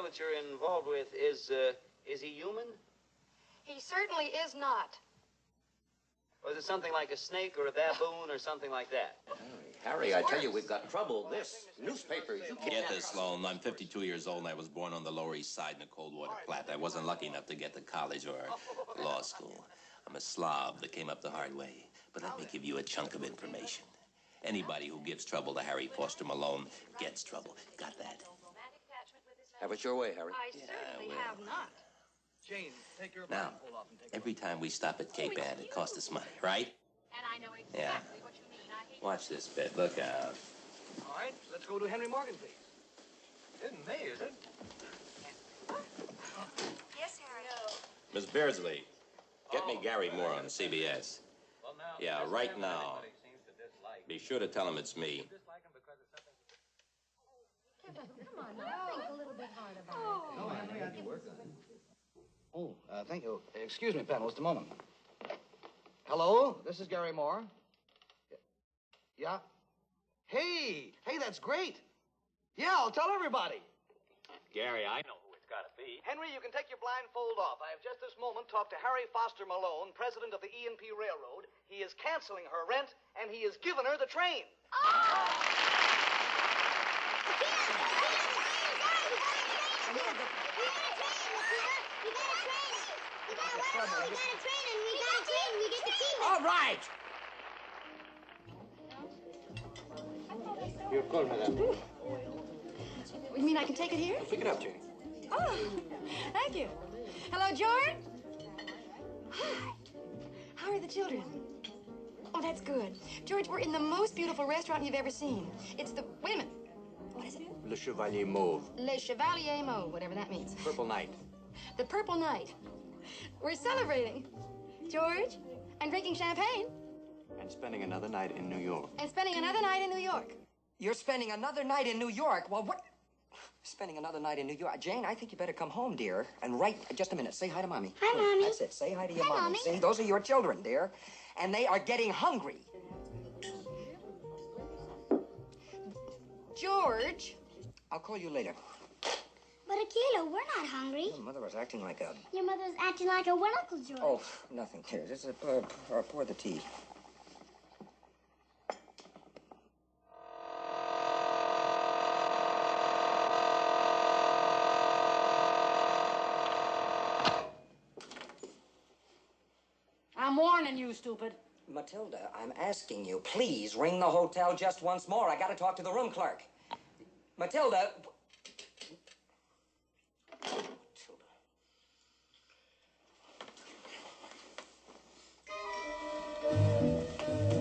that you're involved with, is he human? He certainly is not. Or is it something like a snake or a baboon or something like that? Harry, I tell you, we've got trouble. This newspaper, you can't... Get this, Sloan. I'm 52 years old, and I was born on the Lower East Side in the Coldwater Plat. I wasn't lucky enough to get to college or law school. I'm a Slav that came up the hard way. But let me give you a chunk of information. Anybody who gives trouble to Harry Foster Malone gets trouble. Got that? Have it your way, Harry. I certainly have not. Jane, take your Now, blindfold off and take every time we stop at Cape Ann, it costs us money, right? And I know exactly what you mean. I hate Watch this bit. Look out. All right, let's go to Henry Morgan, please. Isn't me, is it? Yes, Harry. Miss Beardsley, get me Gary Moore on CBS. Well, now, Yeah, right now. Be sure to tell him it's me. Come on now, think a little bit hard about it. No, Henry, I can work on it. Oh, thank you. Excuse me, panel, just a moment. Hello, this is Gary Moore. Yeah? Hey, that's great. Yeah, I'll tell everybody. Gary, I know who it's got to be. Henry, you can take your blindfold off. I have just this moment talked to Harry Foster Malone, president of the E&P Railroad. He is canceling her rent, and he has given her the train. All right! Your call, madam. You mean I can take it here? Pick it up, Jane. Oh, thank you. Hello, George? Hi. How are the children? Oh, that's good. George, we're in the most beautiful restaurant you've ever seen. It's the... Wait a minute. What is it? Le Chevalier Mauve. Le Chevalier Mauve, whatever that means. Purple Night. The Purple Night. We're celebrating. George, and drinking champagne. And spending another night in New York. And spending another night in New York. You're spending another night in New York? Well, what? Spending another night in New York. Jane, I think you better come home, dear. And just a minute. Say hi to Mommy. Hi, Mommy. That's it. Say hi to your Hi, Mommy. Mommy. See, those are your children, dear. And they are getting hungry. George. I'll call you later. But Akila, we're not hungry. Your mother was acting like a... Your mother's acting like a one Uncle George. Oh, nothing, dear. Just pour the tea. I'm warning you, stupid. Matilda, I'm asking you, please ring the hotel just once more. I gotta talk to the room clerk. Matilda.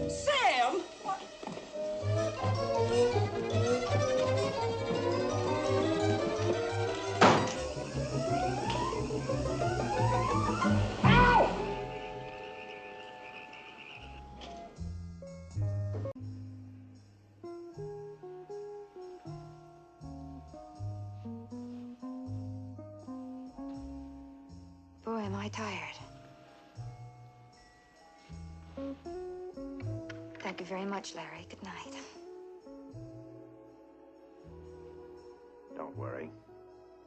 Sam! What? Boy, am I tired. Thank you very much, Larry. Good night. Don't worry.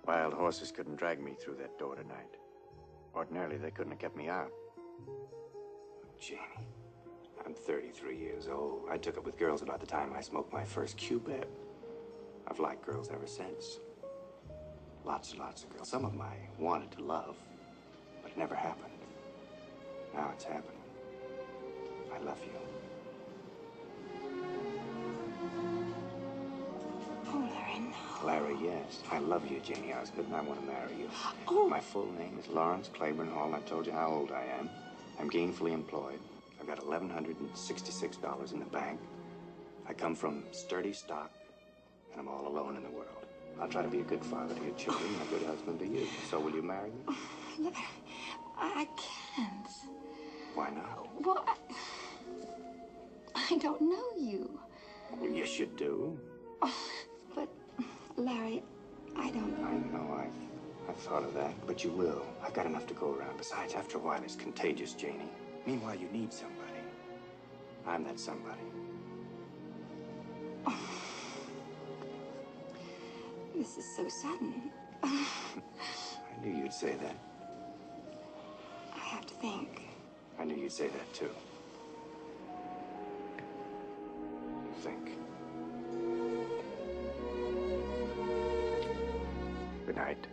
Wild horses couldn't drag me through that door tonight. Ordinarily, they couldn't have kept me out. Janie, I'm 33 years old. I took up with girls about the time I smoked my first Cubeb. I've liked girls ever since. Lots and lots of girls. Some of them I wanted to love, but it never happened. Now it's happening. I love you. Oh, Larry, no. Larry, yes. I love you, Janie Osgood, and I want to marry you. Oh. My full name is Lawrence Claiborne Hall, and I told you how old I am. I'm gainfully employed. I've got $1,166 in the bank. I come from sturdy stock, and I'm all alone in the world. I'll try to be a good father to your children and a good husband to you. So will you marry me? Look, I can't. Why not? Well, I don't know you. Well, yes, you do. But, Larry, I don't... I know, I've thought of that, but you will. I've got enough to go around. Besides, after a while, it's contagious, Janie. Meanwhile, you need somebody. I'm that somebody. This is so sudden. I knew you'd say that. I have to think. I knew you'd say that, too. Think. Good night.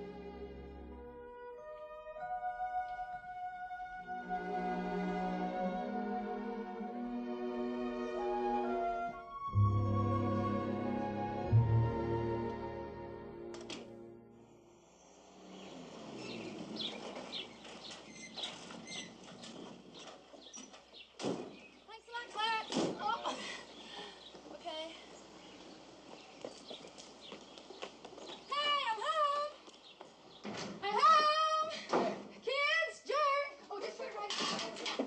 Thanks a lot, Claire. Oh. Okay. Hey, I'm home. I'm home. Kids, George. Oh, just wait right there.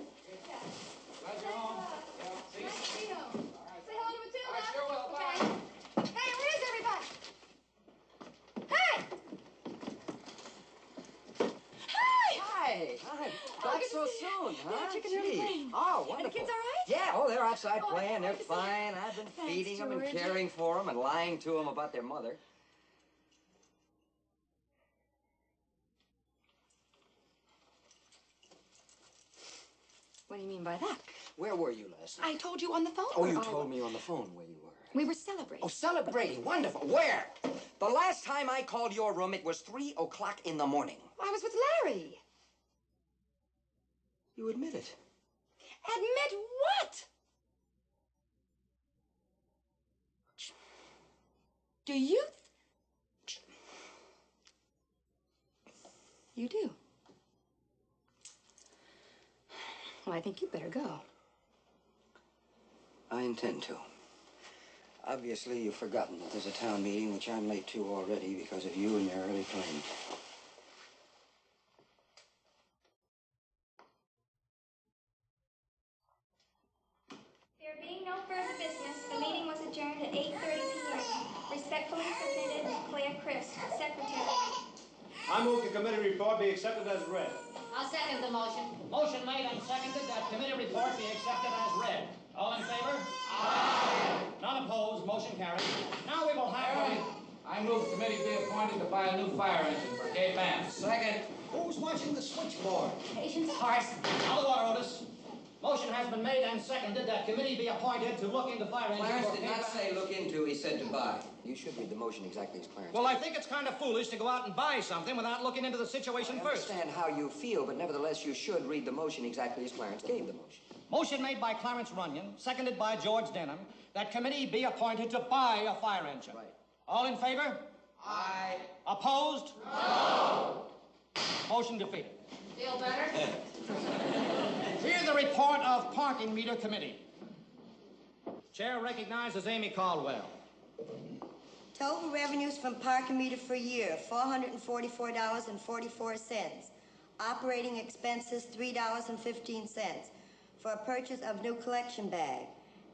Glad you're home. Nice to be home. Say hello to Matilda. I sure will. Bye. Okay. Hey, where is everybody? Hey! Hey! Hi. Oh, Back good to so see you. soon, huh? Yeah, chicken really Gee. plain. Oh, And the wonderful. kids all right? Yeah, oh, they're outside Oh, playing. They're good to see you. fine. I've been Thanks, feeding them and George. caring for them and lying to them about their mother. What do you mean by that? Where were you last night? I told you on the phone. Oh, you told me on the phone where you were. We were celebrating. Oh, celebrating. Wonderful. Where? The last time I called your room, it was 3 o'clock in the morning. I was with Larry. You admit it. Admit what? Do you? You do? Well, I think you'd better go. I intend to. Obviously, you've forgotten that there's a town meeting, which I'm late to already because of you and your early plane. There being no further business, the meeting was adjourned at 8:30 p.m. Respectfully submitted, Claire Crisp, Secretary. I move the committee report be accepted as read. I'll second the motion. Motion made and seconded that committee report be accepted as read. All in favor? Aye. None opposed. Motion carried. Now we will have I move the committee be appointed to buy a new fire engine for Cape Ann. Second. Who's watching the switchboard? Patience Parson. Out of order, Otis. Motion has been made and seconded that committee be appointed to look into fire engines. Clarence for did Cape not Ann. say look into, he said to buy. You should read the motion exactly as Clarence. Well, I think it's kind of foolish to go out and buy something without looking into the situation I first. understand how you feel, but nevertheless, you should read the motion exactly as Clarence gave the motion. Motion made by Clarence Runyon, seconded by George Denham, that committee be appointed to buy a fire engine. Right. All in favor? Aye. Opposed? No. Motion defeated. Feel better? Here's the report of Parking Meter Committee. Chair recognizes Amy Caldwell. Total revenues from parking meter for year, $444.44. Operating expenses, $3.15 for a purchase of new collection bag.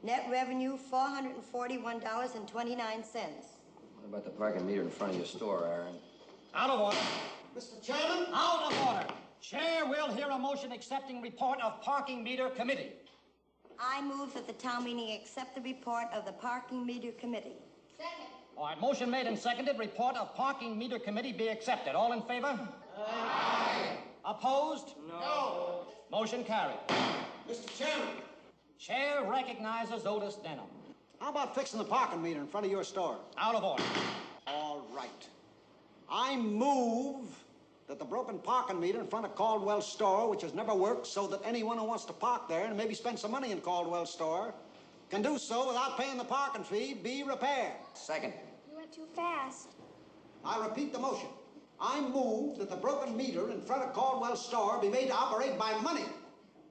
Net revenue, $441.29. What about the parking meter in front of your store, Aaron? Out of order. Mr. Chairman? Out of order. Chair will hear a motion accepting report of Parking Meter Committee. I move that the town meeting accept the report of the Parking Meter Committee. Second. All right, motion made and seconded. Report of Parking Meter Committee be accepted. All in favor? Aye. Opposed? No. Motion carried. Mr. Chairman. Chair recognizes Otis Denham. How about fixing the parking meter in front of your store? Out of order. All right. I move that the broken parking meter in front of Caldwell's store, which has never worked, so that anyone who wants to park there and maybe spend some money in Caldwell's store can do so without paying the parking fee, be repaired. Second. You went too fast. I repeat the motion. I move that the broken meter in front of Caldwell's store be made to operate by money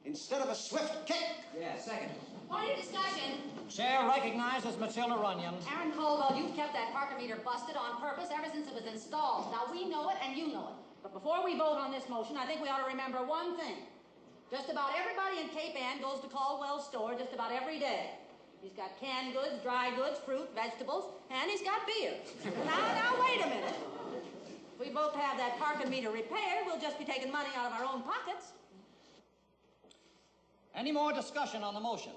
instead of a swift kick. Yeah, second. Point of discussion. Chair recognizes Matilda Runyon. Aaron Caldwell, you've kept that parking meter busted on purpose ever since it was installed. Now, we know it and you know it. But before we vote on this motion, I think we ought to remember one thing. Just about everybody in Cape Ann goes to Caldwell's store just about every day. He's got canned goods, dry goods, fruit, vegetables, and he's got beer. Now, wait a minute. If we vote to have that parking meter repaired, we'll just be taking money out of our own pockets. Any more discussion on the motion?